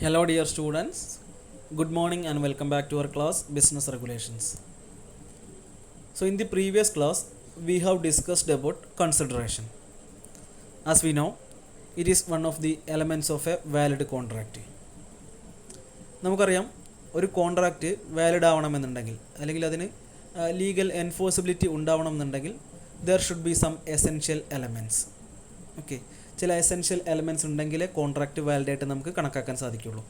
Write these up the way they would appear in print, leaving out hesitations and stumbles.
Hello dear students, good morning and welcome back to our class Business Regulations. So in the previous class we have discussed about consideration. As we know, it is one of the elements of a valid contract. നമുക്കറിയാം ഒരു contract valid ആവണമെന്നുണ്ടെങ്കിൽ അല്ലെങ്കിൽ അതിന് legal enforceability ഉണ്ടാവണമെന്നുണ്ടെങ്കിൽ there should be some essential elements. Okay, ചില essential elements ഉണ്ടെങ്കിലേ contract വാലിഡായിട്ട് നമുക്ക് കണക്കാക്കാൻ സാധിക്കുള്ളൂ.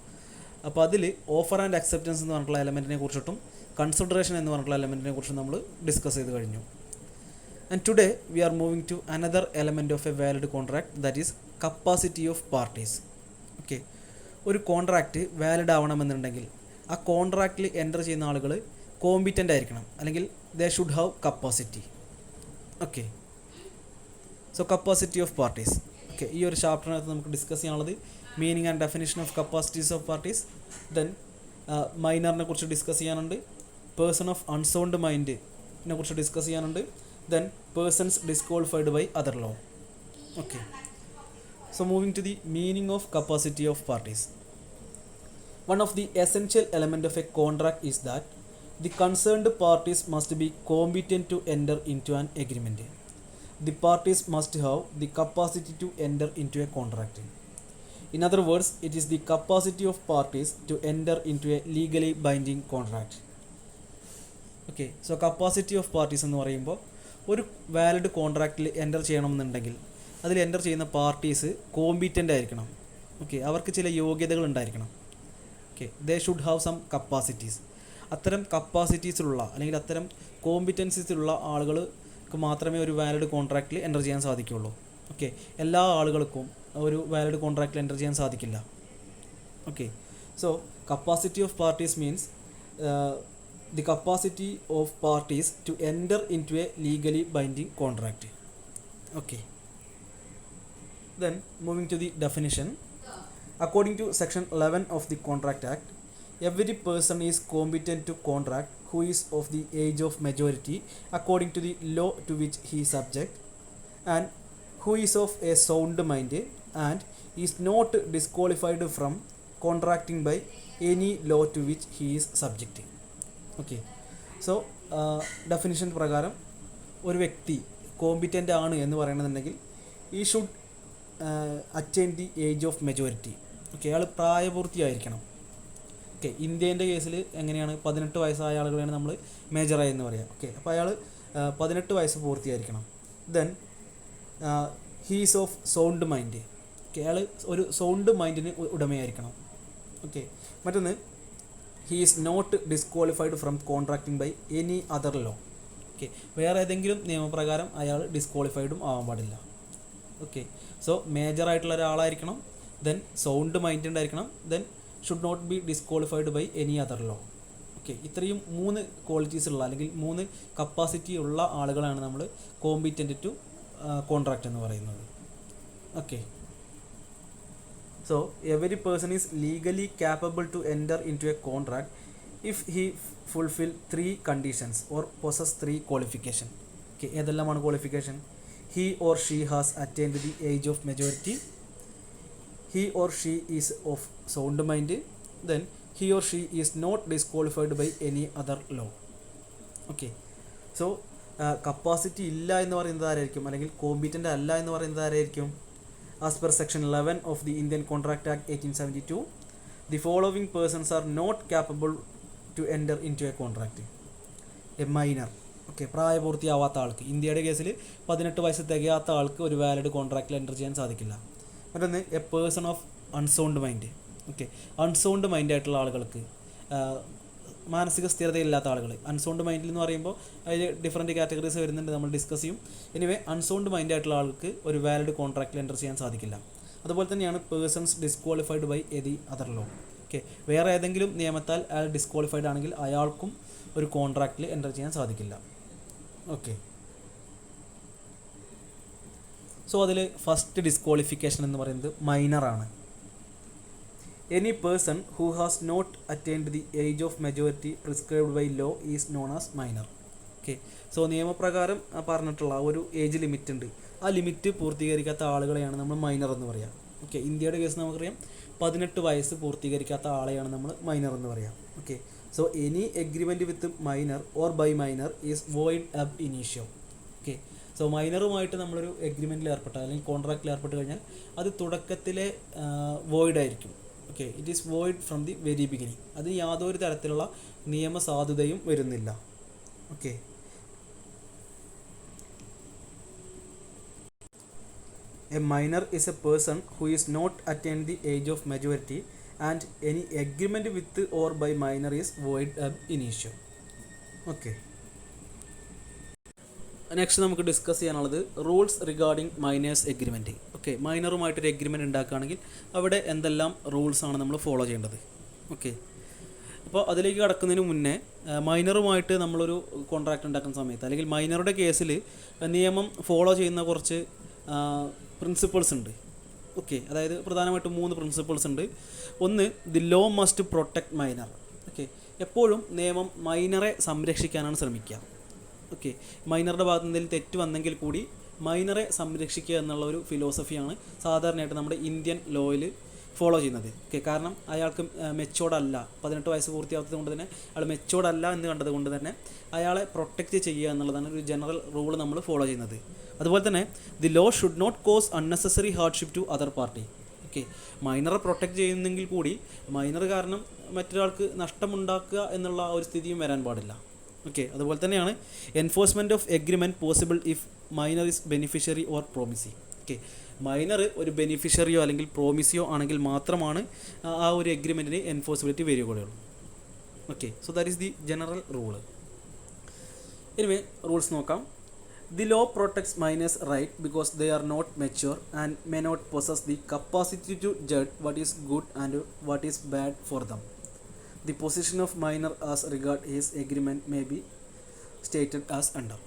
അപ്പോൾ അതിൽ ഓഫർ ആൻഡ് അക്സെപ്റ്റൻസ് എന്ന് പറഞ്ഞിട്ടുള്ള എലമെൻറ്റിനെ കുറിച്ചിട്ടും കൺസിഡറേഷൻ എന്ന് പറഞ്ഞിട്ടുള്ള എലമെൻറ്റിനെ കുറിച്ചും നമ്മൾ ഡിസ്കസ് ചെയ്ത് കഴിഞ്ഞു. And today we are moving to another element of a valid contract, that is capacity of parties. Okay, ഒരു കോൺട്രാക്റ്റ് വാലിഡ് ആവണമെന്നുണ്ടെങ്കിൽ ആ കോൺട്രാക്റ്റിൽ എൻ്റർ ചെയ്യുന്ന ആളുകൾ കോമ്പിറ്റൻ്റ് ആയിരിക്കണം, അല്ലെങ്കിൽ they should have capacity. Okay, so capacity of parties. Okay, ഈ ഒരു ചാപ്റ്ററിനകത്ത് നമുക്ക് ഡിസ്കസ് ചെയ്യാനുള്ളത് meaning and definition of capacities of parties, then മൈനറിനെ കുറിച്ച് ഡിസ്കസ് ചെയ്യാനുണ്ട്, പേഴ്സൺ ഓഫ് അൺസൗണ്ട് മൈൻഡിനെ കുറിച്ച് ഡിസ്കസ് ചെയ്യാനുണ്ട്, then persons disqualified by other law. Okay, so moving to the meaning of capacity of parties. One of the essential element of a contract is that the concerned parties must be competent to enter into an agreement. The parties must have the capacity to enter into a contract. In other words, it is the capacity of parties to enter into a legally binding contract. Okay, so capacity of parties എന്ന് പറയുമ്പോൾ ഒരു valid കോൺട്രാക്റ്റിൽ enter ചെയ്യണമെന്നുണ്ടെങ്കിൽ അതിൽ enter ചെയ്യുന്ന parties competent ആയിരിക്കണം. Okay, അവർക്ക് ചില യോഗ്യതകൾ ഉണ്ടായിരിക്കണം. Okay, they should have some capacities. അത്തരം കപ്പാസിറ്റീസിലുള്ള അല്ലെങ്കിൽ അത്തരം കോമ്പിറ്റൻസീസിലുള്ള ആളുകൾക്ക് മാത്രമേ ഒരു വാലിഡ് കോൺട്രാക്റ്റിൽ എൻ്റർ ചെയ്യാൻ സാധിക്കുകയുള്ളൂ. ഓക്കെ, എല്ലാ ആളുകൾക്കും ഒരു വാലിഡ് കോൺട്രാക്റ്റിൽ എൻ്റർ ചെയ്യാൻ സാധിക്കില്ല. Okay, so capacity of parties means the capacity of parties to enter into a legally binding contract. Okay, then moving to the definition. According to Section 11 of the Contract Act, every person is competent to contract who is of the age of majority according to the law to which he is subject, and who is of a sound mind and is not disqualified from contracting by any law to which he is subject. Okay, so definition പ്രകാരം ഒരു വ്യക്തി competent ആണ് എന്ന് പറയണമെന്നുണ്ടെങ്കിൽ ഈ should attain the age of majority. Okay, അയാൾ പ്രായപൂർത്തിയായിരിക്കണം. Okay, ഇന്ത്യേൻ്റെ കേസിൽ എങ്ങനെയാണ് 18 വയസ്സായ ആളുകളെയാണ് നമ്മൾ മേജറായി എന്ന് പറയുക. ഓക്കെ, അപ്പോൾ അയാൾ 18 വയസ്സ് പൂർത്തിയായിരിക്കണം. Then he's of sound mind. Okay, അയാൾ ഒരു സൗണ്ട് മൈൻഡിന് ഉടമയായിരിക്കണം. ഓക്കെ, മറ്റൊന്ന് he is not disqualified from contracting by any other law. Okay, വേറെ ഏതെങ്കിലും നിയമപ്രകാരം അയാൾ ഡിസ്ക്വാളിഫൈഡും ആവാൻ പാടില്ല. ഓക്കെ, സോ മേജറായിട്ടുള്ള ഒരാളായിരിക്കണം, ദെൻ സൗണ്ട് മൈൻഡ് ഉണ്ടായിരിക്കണം, then should not be disqualified by any other law. Okay, ഇത്രയും 3 ക്വാളിറ്റീസ് ഉള്ള അല്ലെങ്കിൽ 3 കപ്പാസിറ്റി ഉള്ള ആളുകളാണ് നമ്മൾ കോമ്പിറ്റൻ്റ് ടു കോൺട്രാക്റ്റ് എന്ന് പറയുന്നത്. Okay, so every person is legally capable to enter into a contract if he fulfil 3 conditions or possess 3 qualification. Okay, ഏതെല്ലാമാണ് qualification? He or she has attained the age of majority, he or she is of sound mind, then he or she is not disqualified by any other law. Okay, so capacity ഇല്ല എന്ന് പറയുന്നത് ആരായിരിക്കും, അല്ലെങ്കിൽ competent അല്ല എന്ന് പറയുന്നത് ആരായിരിക്കും? As per section 11 of the Indian contract act 1872, the following persons are not capable to enter into a contract. A minor. Okay, പ്രായപൂർത്തിയാവാത്ത ആൾക്ക്, ഇന്ത്യയുടെ കേസിൽ 18 വയസ്സ് തികയാത്ത ആൾക്ക് ഒരു വാലിഡ് കോൺട്രാക്റ്റിൽ എൻ്റർ ചെയ്യാൻ സാധിക്കില്ല. മറ്റൊന്ന് A person of unsound mind. Okay, unsound mind ആയിട്ടുള്ള ആളുകൾക്ക്, മാനസിക സ്ഥിരതയില്ലാത്ത ആളുകൾ. അൺസൗണ്ട് മൈൻഡിൽ എന്ന് പറയുമ്പോൾ അതിൽ ഡിഫറൻറ്റ് കാറ്റഗറീസ് വരുന്നുണ്ട്, നമ്മൾ ഡിസ്കസ് ചെയ്യും. എനിവേ, അൺസൗണ്ട് മൈൻഡ് ആയിട്ടുള്ള ആൾക്ക് ഒരു വാലിഡ് കോൺട്രാക്റ്റിൽ എൻ്റർ ചെയ്യാൻ സാധിക്കില്ല. അതുപോലെ തന്നെയാണ് persons disqualified by any other law. Okay, വേറെ ഏതെങ്കിലും നിയമത്താൽ അയാൾ ഡിസ്ക്വാളിഫൈഡ് ആണെങ്കിൽ അയാൾക്കും ഒരു കോൺട്രാക്റ്റിൽ എൻ്റർ ചെയ്യാൻ സാധിക്കില്ല. ഓക്കെ, സോ അതിൽ ഫസ്റ്റ് ഡിസ്ക്വാളിഫിക്കേഷൻ എന്ന് പറയുന്നത് മൈനറാണ്. Any person who has not attained the age of majority prescribed by law is known as minor. Okay, so നിയമപ്രകാരം പറഞ്ഞിട്ടുള്ള ഒരു ഏജ് ലിമിറ്റ് ഉണ്ട്. ആ ലിമിറ്റ് പൂർത്തീകരിക്കാത്ത ആളുകളെയാണ് നമ്മൾ മൈനർ എന്ന് പറയുക. ഓക്കെ, ഇന്ത്യയുടെ കേസ് നമുക്കറിയാം 18 വയസ്സ് പൂർത്തീകരിക്കാത്ത ആളെയാണ് നമ്മൾ മൈനർ എന്ന് പറയാം. Okay, so any agreement with minor or by minor is void ab initio. Okay, so മൈനറുമായിട്ട് നമ്മളൊരു എഗ്രിമെൻറ്റിൽ ഏർപ്പെട്ടാൽ അല്ലെങ്കിൽ കോൺട്രാക്റ്റിൽ ഏർപ്പെട്ട് കഴിഞ്ഞാൽ അത് തുടക്കത്തിലെ വോയിഡ് ആയിരിക്കും. Okay, it is void from the very beginning. അതിന് യാതൊരു തരത്തിലുള്ള നിയമസാധുതയും വരുന്നില്ല. Okay, a minor is a person who is not attained the age of majority and any agreement with or by minor is void ab initio. Okay, next നമുക്ക് discuss ചെയ്യാനുള്ളത് rules regarding minors agreement. Okay, മൈനറുമായിട്ടൊരു agreement ഉണ്ടാക്കുകയാണെങ്കിൽ അവിടെ എന്തെല്ലാം റൂൾസാണ് നമ്മൾ follow ചെയ്യേണ്ടത്. Okay, അപ്പോൾ അതിലേക്ക് കടക്കുന്നതിന് മുന്നേ മൈനറുമായിട്ട് നമ്മളൊരു കോൺട്രാക്റ്റ് ഉണ്ടാക്കുന്ന സമയത്ത് അല്ലെങ്കിൽ മൈനറുടെ കേസിൽ നിയമം ഫോളോ ചെയ്യുന്ന കുറച്ച് പ്രിൻസിപ്പിൾസ് ഉണ്ട്. ഓക്കെ, അതായത് പ്രധാനമായിട്ടും 3 പ്രിൻസിപ്പിൾസ് ഉണ്ട്. ഒന്ന്, the law must protect minor. Okay, എപ്പോഴും നിയമം മൈനറെ സംരക്ഷിക്കാനാണ് ശ്രമിക്കുക. ഓക്കെ, മൈനറുടെ ഭാഗത്ത് എന്തെങ്കിലും തെറ്റ് വന്നെങ്കിൽ കൂടി മൈനറെ സംരക്ഷിക്കുക എന്നുള്ള ഒരു ഫിലോസഫിയാണ് സാധാരണയായിട്ട് നമ്മുടെ ഇന്ത്യൻ ലോയിൽ ഫോളോ ചെയ്യുന്നത്. ഓക്കെ, കാരണം അയാൾക്ക് മെച്ചോർഡല്ല, 18 വയസ്സ് പൂർത്തിയാകാത്തത് കൊണ്ട് തന്നെ അയാൾ മെച്ചോർഡല്ല എന്ന് കണ്ടത് കൊണ്ട് തന്നെ അയാളെ പ്രൊട്ടക്റ്റ് ചെയ്യുക എന്നുള്ളതാണ് ഒരു ജനറൽ റൂൾ നമ്മൾ ഫോളോ ചെയ്യുന്നത്. അതുപോലെ തന്നെ the law should not cause unnecessary hardship to other party. Okay, മൈനറെ പ്രൊട്ടക്റ്റ് ചെയ്യുന്നെങ്കിൽ കൂടി മൈനർ കാരണം മറ്റൊരാൾക്ക് നഷ്ടമുണ്ടാക്കുക എന്നുള്ള ഒരു സ്ഥിതിയും വരാൻ പാടില്ല. ഓക്കെ, അതുപോലെ തന്നെയാണ് enforcement of agreement possible if minor is beneficiary or promisee. Okay, minor ഒരു ബെനിഫിഷ്യറിയോ അല്ലെങ്കിൽ പ്രോമിസിയോ ആണെങ്കിൽ മാത്രമാണ് ആ ഒരു എഗ്രിമെൻറ്റിന് എൻഫോഴ്സിബിലിറ്റി വരികയുള്ളൂ. Okay, so that is the general rule. Anyway rules നോക്കാം. The law protects minors' right because they are not mature and may not possess the capacity to judge what is good and what is bad for them. The position of minor as regard his agreement may be stated as under.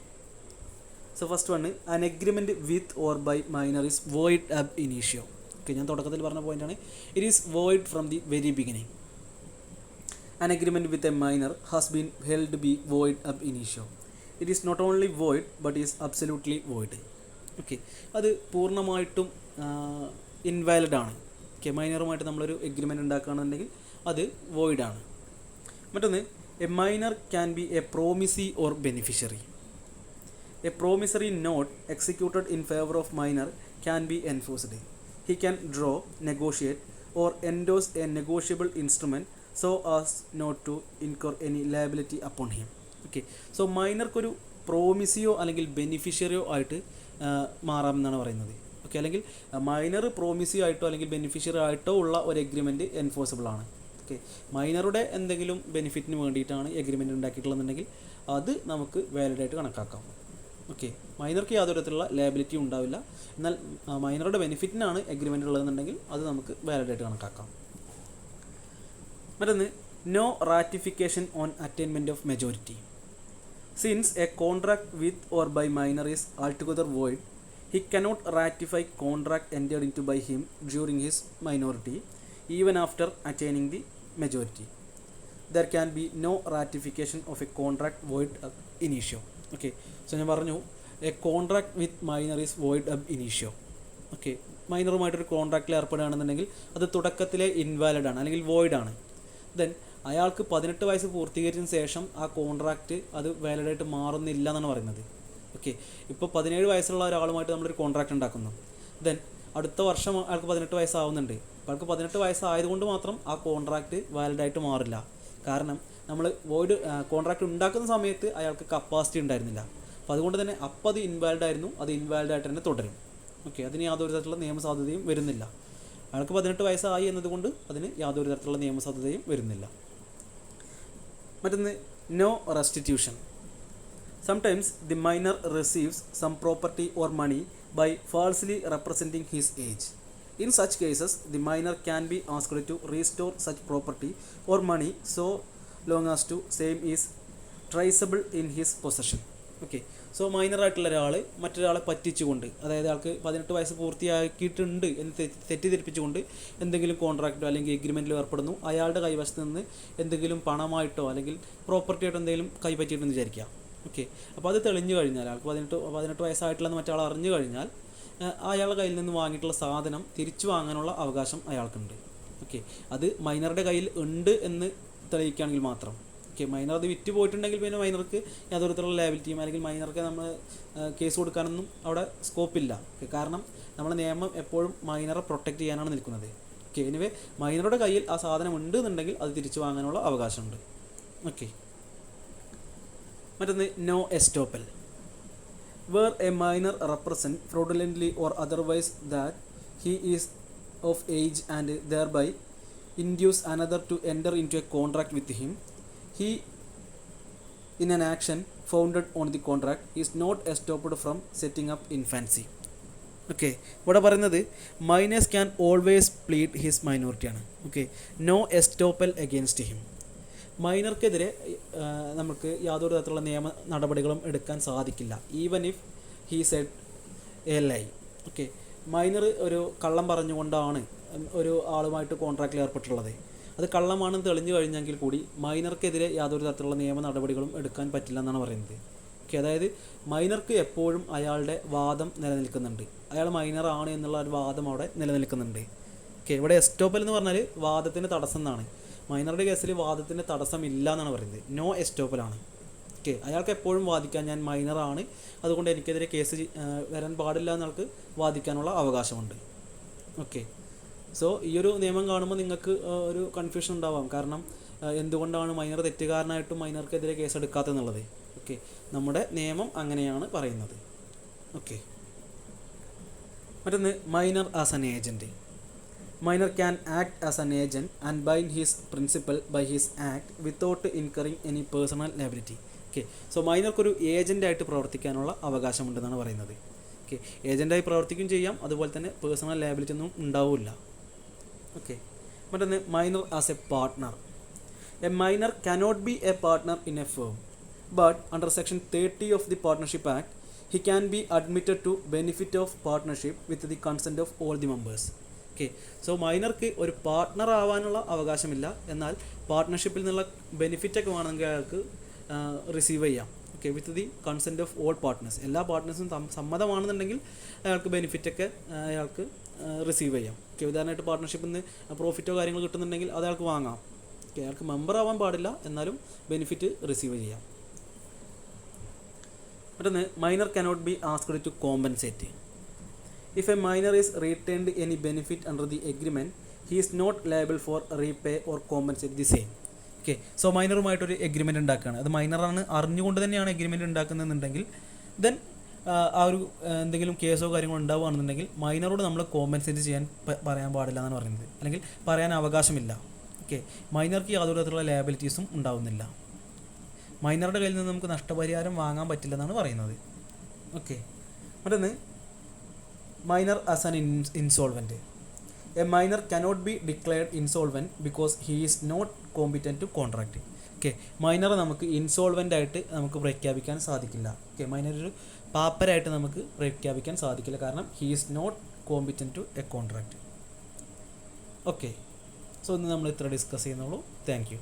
So first one, an agreement with or by minor is void ab initio. Okay, ഞാൻ തുടക്കത്തിൽ പറഞ്ഞ പോയിന്റാണ്. It is void from the very beginning. An agreement with a minor has been held to be void ab initio. It is not only void but is absolutely void. Okay, അത് പൂർണ്ണമായിട്ടും invalid ആണ്. Okay, മൈനറുമായിട്ട് നമ്മളൊരു agreement ഉണ്ടാക്കുകയാണെന്നുണ്ടെങ്കിൽ അത് വോയിഡാണ്. മറ്റൊന്ന്, a minor can be a promisee or beneficiary. A promissory note executed in favour of minor can be enforced. He can draw, negotiate or endorse a negotiable instrument so as not to incur any liability upon him. Okay, so മൈനർക്കൊരു പ്രോമിസിയോ അല്ലെങ്കിൽ ബെനിഫിഷ്യറിയോ ആയിട്ട് മാറാമെന്നാണ് പറയുന്നത്. Okay, അല്ലെങ്കിൽ minor പ്രോമിസിയോ ആയിട്ടോ അല്ലെങ്കിൽ beneficiary ആയിട്ടോ ഉള്ള ഒരു എഗ്രിമെൻറ്റ് എൻഫോഴ്സിബിൾ ആണ്. ഓക്കെ, മൈനറുടെ എന്തെങ്കിലും ബെനിഫിറ്റിന് വേണ്ടിയിട്ടാണ് എഗ്രിമെൻറ്റ് ഉണ്ടാക്കിയിട്ടുള്ളതെന്നുണ്ടെങ്കിൽ അത് നമുക്ക് വാലിഡായിട്ട് കണക്കാക്കാം. ഓക്കെ, മൈനർക്ക് യാതൊരു തരത്തിലുള്ള ലയബിലിറ്റി ഉണ്ടാവില്ല. എന്നാൽ മൈനറുടെ ബെനിഫിറ്റിനാണ് എഗ്രിമെൻറ്റ് ഉള്ളതെന്നുണ്ടെങ്കിൽ അത് നമുക്ക് വാലിഡായിട്ട് കണക്കാക്കാം. മറ്റൊന്ന്, no ratification on attainment of majority. Since a contract with or by minor is altogether void, he cannot ratify contract entered into by him during his minority, even after attaining the majority. There can be no ratification of a contract void ab initio. Okay, so ഞാൻ പറഞ്ഞു A contract with minor is void ab initio. Okay, മൈനറുമായിട്ടൊരു കോൺട്രാക്റ്റിൽ ഏർപ്പെടുകയാണെന്നുണ്ടെങ്കിൽ അത് തുടക്കത്തിലെ invalid ആണ് അല്ലെങ്കിൽ void ആണ്. Then അയാൾക്ക് 18 വയസ്സ് പൂർത്തീകരിച്ചതിന് ശേഷം ആ കോൺട്രാക്റ്റ് അത് വാലിഡായിട്ട് മാറുന്നില്ല എന്നാണ് പറയുന്നത്. ഓക്കെ, ഇപ്പോൾ 17 വയസ്സുള്ള ഒരാളുമായിട്ട് നമ്മളൊരു കോൺട്രാക്റ്റ് ഉണ്ടാക്കുന്നു. ദെൻ അടുത്ത വർഷം അയാൾക്ക് 18 വയസ്സാവുന്നുണ്ട്. അപ്പോൾ അയാൾക്ക് 18 വയസ്സായതുകൊണ്ട് മാത്രം ആ കോൺട്രാക്റ്റ് വാലിഡായിട്ട് മാറില്ല. കാരണം നമ്മൾ വോയിഡ് കോൺട്രാക്റ്റ് ഉണ്ടാക്കുന്ന സമയത്ത് അയാൾക്ക് കപ്പാസിറ്റി ഉണ്ടായിരുന്നില്ല. അപ്പോൾ അതുകൊണ്ട് തന്നെ അപ്പോൾ അത് ഇൻവാലിഡ് ആയിരുന്നു, അത് ഇൻവാലിഡായിട്ട് തന്നെ തുടരും. ഓക്കെ, അതിന് യാതൊരു തരത്തിലുള്ള നിയമസാധ്യതയും വരുന്നില്ല. അയാൾക്ക് 18 വയസ്സായി എന്നതുകൊണ്ട് അതിന് യാതൊരു തരത്തിലുള്ള നിയമസാധ്യതയും വരുന്നില്ല. മറ്റൊന്ന്, no restitution. Sometimes the minor receives some property or money by falsely representing his age. In such cases the minor can be asked to restore such property or money so long as to same is traceable in his possession. Okay, so മൈനറായിട്ടുള്ള ഒരാൾ മറ്റൊരാളെ പറ്റിച്ചുകൊണ്ട്, അതായത് ആൾക്ക് 18 വയസ്സ് പൂർത്തിയാക്കിയിട്ടുണ്ട് എന്ന് തെറ്റിദ്ധരിപ്പിച്ചുകൊണ്ട് എന്തെങ്കിലും കോൺട്രാക്റ്റോ അല്ലെങ്കിൽ എഗ്രിമെൻറ്റിലോ ഏർപ്പെടുന്നു. അയാളുടെ കൈവശത്ത് നിന്ന് എന്തെങ്കിലും പണമായിട്ടോ അല്ലെങ്കിൽ പ്രോപ്പർട്ടി ആയിട്ടോ എന്തെങ്കിലും കൈപ്പറ്റിയിട്ടെന്ന് വിചാരിക്കുക. ഓക്കെ, അപ്പോൾ അത് തെളിഞ്ഞു കഴിഞ്ഞാൽ ആൾക്ക് 18 വയസ്സായിട്ടുള്ളതെന്ന് മറ്റാൾ അറിഞ്ഞു കഴിഞ്ഞാൽ അയാളുടെ കയ്യിൽ നിന്ന് വാങ്ങിയിട്ടുള്ള സാധനം തിരിച്ചു വാങ്ങാനുള്ള അവകാശം അയാൾക്കുണ്ട്. ഓക്കെ, അത് മൈനറുടെ കയ്യിൽ ഉണ്ട് എന്ന് തെളിയിക്കുകയാണെങ്കിൽ മാത്രം. ഓക്കെ, മൈനർ അത് വിറ്റ് പോയിട്ടുണ്ടെങ്കിൽ പിന്നെ മൈനർക്ക് യാതൊരു തരത്തിലുള്ള ലയബിലിറ്റിയും അല്ലെങ്കിൽ മൈനർക്ക് നമ്മൾ കേസ് കൊടുക്കാനൊന്നും അവിടെ സ്കോപ്പില്ല. ഓക്കെ, കാരണം നമ്മുടെ നിയമം എപ്പോഴും മൈനറെ പ്രൊട്ടക്റ്റ് ചെയ്യാനാണ് നിൽക്കുന്നത്. ഓക്കെ, എനിവേ മൈനറുടെ കയ്യിൽ ആ സാധനം ഉണ്ട് എന്നുണ്ടെങ്കിൽ അത് തിരിച്ചു വാങ്ങാനുള്ള അവകാശമുണ്ട്. ഓക്കെ, മറ്റൊന്ന് no estoppel. Where a minor represent fraudulently or otherwise that he is of age and thereby induce another to enter into a contract with him, he in an action founded on the contract is not estopped from setting up infancy. Okay, ഇവിടെ പറയുന്നത് minors can always plead his മൈനോറിറ്റിയാണ്. Okay, no estoppel against him. മൈനർക്കെതിരെ നമുക്ക് യാതൊരു തരത്തിലുള്ള നിയമ നടപടികളും എടുക്കാൻ സാധിക്കില്ല, even if he said a lie. Okay, minor ഒരു കള്ളം പറഞ്ഞുകൊണ്ടാണ് ഒരു ആളുമായിട്ട് കോൺട്രാക്റ്റിൽ ഏർപ്പെട്ടുള്ളത്. അത് കള്ളമാണെന്ന് തെളിഞ്ഞു കഴിഞ്ഞെങ്കിൽ കൂടി മൈനർക്കെതിരെ യാതൊരു തരത്തിലുള്ള നിയമ നടപടികളും എടുക്കാൻ പറ്റില്ല എന്നാണ് പറയുന്നത്. ഓക്കെ, അതായത് മൈനർക്ക് എപ്പോഴും അയാളുടെ വാദം നിലനിൽക്കുന്നുണ്ട്, അയാൾ മൈനറാണ് എന്നുള്ള ഒരു വാദം അവിടെ നിലനിൽക്കുന്നുണ്ട്. ഓക്കെ, ഇവിടെ എസ്റ്റോപ്പൽ എന്ന് പറഞ്ഞാൽ വാദത്തിന് തടസ്സം എന്നാണ്. മൈനറുടെ കേസിൽ വാദത്തിന് തടസ്സമില്ല എന്നാണ് പറയുന്നത്, നോ എസ്റ്റോപ്പലാണ്. ഓക്കെ, അയാൾക്ക് എപ്പോഴും വാദിക്കാൻ ഞാൻ മൈനറാണ്, അതുകൊണ്ട് എനിക്കെതിരെ കേസ് വരാൻ പാടില്ല എന്നയാൾക്ക് വാദിക്കാനുള്ള അവകാശമുണ്ട്. ഓക്കെ, സോ ഈ ഒരു നിയമം കാണുമ്പോൾ നിങ്ങൾക്ക് ഒരു കൺഫ്യൂഷൻ ഉണ്ടാവാം, കാരണം എന്തുകൊണ്ടാണ് മൈനർ തെറ്റുകാരനായിട്ടും മൈനർക്കെതിരെ കേസ് എടുക്കാത്തെന്നുള്ളത്. ഓക്കെ, നമ്മുടെ നിയമം അങ്ങനെയാണ് പറയുന്നത്. ഓക്കെ, മറ്റൊന്ന് minor as an agent. Minor can act as an agent and bind his principal by his act without incurring any personal liability. Okay, so മൈനർക്കൊരു ഏജൻ്റായിട്ട് പ്രവർത്തിക്കാനുള്ള അവകാശമുണ്ടെന്നാണ് പറയുന്നത്. ഓക്കെ, ഏജൻ്റായി പ്രവർത്തിക്കുകയും ചെയ്യാം, അതുപോലെ തന്നെ പേഴ്സണൽ ലയബിലിറ്റി ഒന്നും ഉണ്ടാവില്ല. ഓക്കെ, മറ്റൊന്ന് minor as a partner. A minor cannot be a partner in a firm, but under section 30 of the partnership act he can be admitted to benefit of partnership with the consent of all the members. Okay, so മൈനർക്ക് ഒരു partner ആവാനുള്ള അവകാശമില്ല, എന്നാൽ പാർട്ട്ണർഷിപ്പിൽ നിന്നുള്ള ബെനിഫിറ്റൊക്കെ വേണമെങ്കിൽ അയാൾക്ക് receive ചെയ്യാം. Okay, with the consent of all partners, എല്ലാ പാർട്ട്നേഴ്സും സമ്മതമാണെന്നുണ്ടെങ്കിൽ അയാൾക്ക് ബെനിഫിറ്റൊക്കെ അയാൾക്ക് റിസീവ് ചെയ്യാം. ഓക്കെ, ഉദാഹരണമായിട്ട് പാർട്ട്ണർഷിപ്പിൽ നിന്ന് പ്രോഫിറ്റോ കാര്യങ്ങൾ കിട്ടുന്നുണ്ടെങ്കിൽ അത് അയാൾക്ക് വാങ്ങാം. ഓക്കെ, അയാൾക്ക് മെമ്പർ ആവാൻ പാടില്ല, എന്നാലും ബെനിഫിറ്റ് റിസീവ് ചെയ്യാം. മറ്റൊന്ന് minor cannot be asked to compensate. If a minor is returned any benefit under the agreement he is not liable for repay or compensate the same. Okay, so മൈനറുമായിട്ടൊരു agreement ഉണ്ടാക്കുകയാണ്, അത് മൈനറാണ് അറിഞ്ഞുകൊണ്ട് തന്നെയാണ് agreement ഉണ്ടാക്കുന്നതെന്നുണ്ടെങ്കിൽ then ആ ഒരു എന്തെങ്കിലും കേസോ കാര്യങ്ങളോ ഉണ്ടാവുകയാണെന്നുണ്ടെങ്കിൽ മൈനറോട് നമ്മൾ കോമ്പൻസേറ്റ് ചെയ്യാൻ പറയാൻ പാടില്ല എന്നാണ് പറയുന്നത്, അല്ലെങ്കിൽ പറയാൻ അവകാശമില്ല. ഓക്കെ, മൈനർക്ക് യാതൊരു തരത്തിലുള്ള ലയബിലിറ്റീസും ഉണ്ടാവുന്നില്ല, മൈനറുടെ കയ്യിൽ നിന്ന് നമുക്ക് നഷ്ടപരിഹാരം വാങ്ങാൻ പറ്റില്ല എന്നാണ് പറയുന്നത്. ഓക്കെ, മറ്റൊന്ന് minor as an insolvent. A minor cannot be declared insolvent because he is not competent to contract. Okay, മൈനറെ നമുക്ക് ഇൻസോൾവെൻ്റ് ആയിട്ട് നമുക്ക് പ്രഖ്യാപിക്കാൻ സാധിക്കില്ല. ഓക്കെ, മൈനർ ഒരു പാപ്പരായിട്ട് നമുക്ക് പ്രഖ്യാപിക്കാൻ സാധിക്കില്ല, കാരണം he is not competent to a contract. Okay, so ഇന്ന് നമ്മൾ ഇത്ര ഡിസ്കസ് ചെയ്യുന്നുള്ളൂ. Thank U.